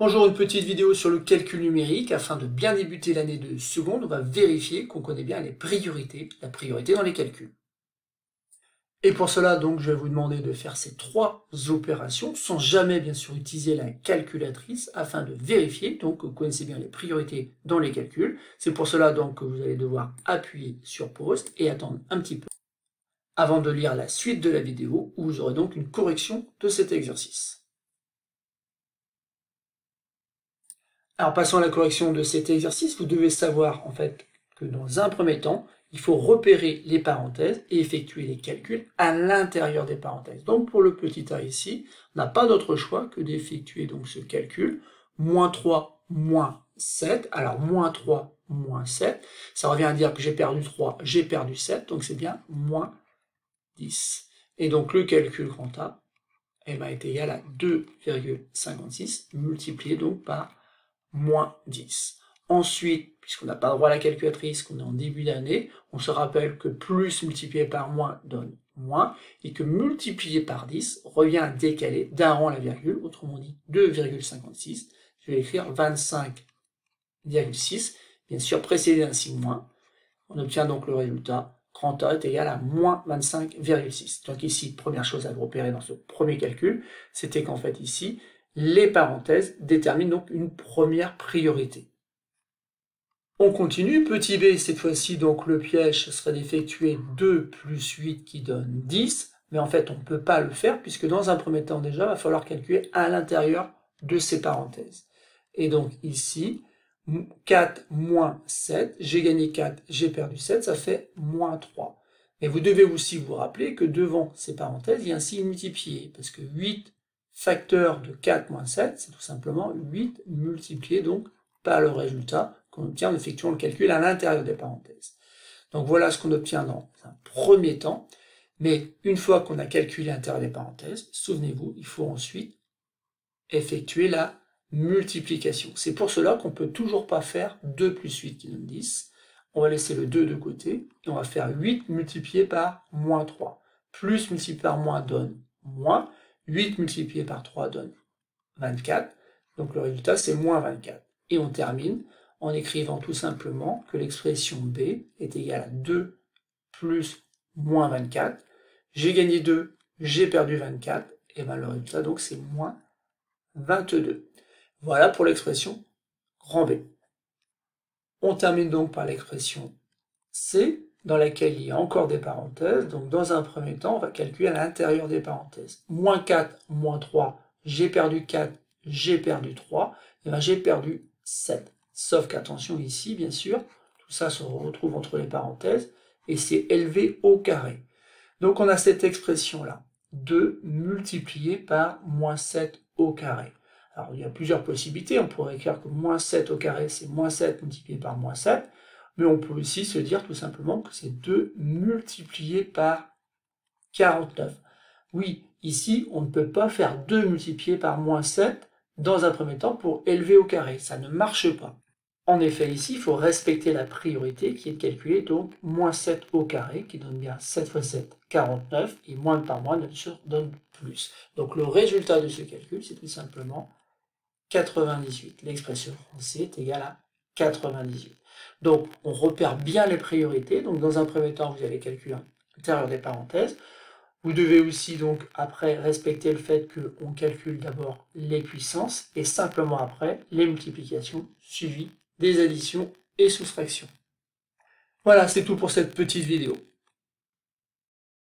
Bonjour, une petite vidéo sur le calcul numérique. Afin de bien débuter l'année de seconde, on va vérifier qu'on connaît bien les priorités, la priorité dans les calculs. Et pour cela, donc, je vais vous demander de faire ces trois opérations sans jamais, bien sûr, utiliser la calculatrice afin de vérifier donc, que vous connaissez bien les priorités dans les calculs. C'est pour cela donc que vous allez devoir appuyer sur pause et attendre un petit peu avant de lire la suite de la vidéo où vous aurez donc une correction de cet exercice. Alors passons à la correction de cet exercice. Vous devez savoir en fait que dans un premier temps, il faut repérer les parenthèses et effectuer les calculs à l'intérieur des parenthèses. Donc pour le petit a ici, on n'a pas d'autre choix que d'effectuer donc ce calcul. Moins 3, moins 7. Alors moins 3, moins 7, ça revient à dire que j'ai perdu 3, j'ai perdu 7, donc c'est bien moins 10. Et donc le calcul grand A est égal à 2,56 multiplié donc par moins 10. Ensuite, puisqu'on n'a pas le droit à la calculatrice, qu'on est en début d'année, on se rappelle que plus multiplié par moins donne moins, et que multiplié par 10 revient à décaler d'un rang la virgule, autrement dit 2,56. Je vais écrire 25,6, bien sûr précédé d'un signe moins. On obtient donc le résultat, grand A est égal à moins 25,6. Donc ici, première chose à repérer dans ce premier calcul, c'était qu'en fait ici, les parenthèses déterminent donc une première priorité. On continue, petit b, cette fois-ci, donc le piège, ce serait d'effectuer 2 plus 8 qui donne 10, mais en fait on ne peut pas le faire, puisque dans un premier temps déjà, il va falloir calculer à l'intérieur de ces parenthèses. Et donc ici, 4 moins 7, j'ai gagné 4, j'ai perdu 7, ça fait moins 3. Mais vous devez aussi vous rappeler que devant ces parenthèses, il y a un signe multiplié, parce que 8 facteur de 4 moins 7, c'est tout simplement 8 multiplié donc par le résultat qu'on obtient en effectuant le calcul à l'intérieur des parenthèses. Donc voilà ce qu'on obtient dans un premier temps, mais une fois qu'on a calculé à l'intérieur des parenthèses, souvenez-vous, il faut ensuite effectuer la multiplication. C'est pour cela qu'on ne peut toujours pas faire 2 plus 8 qui donne 10. On va laisser le 2 de côté, et on va faire 8 multiplié par moins 3. Plus multiplié par moins donne moins. 8 multiplié par 3 donne 24, donc le résultat c'est moins 24. Et on termine en écrivant tout simplement que l'expression B est égale à 2 plus moins 24. J'ai gagné 2, j'ai perdu 24, et bien le résultat donc c'est moins 22. Voilà pour l'expression grand B. On termine donc par l'expression C, dans laquelle il y a encore des parenthèses. Donc dans un premier temps, on va calculer à l'intérieur des parenthèses. Moins 4, moins 3, j'ai perdu 4, j'ai perdu 3, et bien j'ai perdu 7. Sauf qu'attention ici, bien sûr, tout ça se retrouve entre les parenthèses, et c'est élevé au carré. Donc on a cette expression-là, 2 multiplié par moins 7 au carré. Alors il y a plusieurs possibilités, on pourrait écrire que moins 7 au carré, c'est moins 7 multiplié par moins 7, mais on peut aussi se dire tout simplement que c'est 2 multiplié par 49. Oui, ici, on ne peut pas faire 2 multiplié par moins 7 dans un premier temps pour élever au carré, ça ne marche pas. En effet, ici, il faut respecter la priorité qui est de calculer donc moins 7 au carré, qui donne bien 7 fois 7, 49, et moins par moins, bien sûr, donne plus. Donc le résultat de ce calcul, c'est tout simplement 98. L'expression C est égale à 98. Donc, on repère bien les priorités. Donc, dans un premier temps, vous allez calculer à l'intérieur des parenthèses. Vous devez aussi, donc, après, respecter le fait qu'on calcule d'abord les puissances et simplement après, les multiplications suivies des additions et soustractions. Voilà, c'est tout pour cette petite vidéo.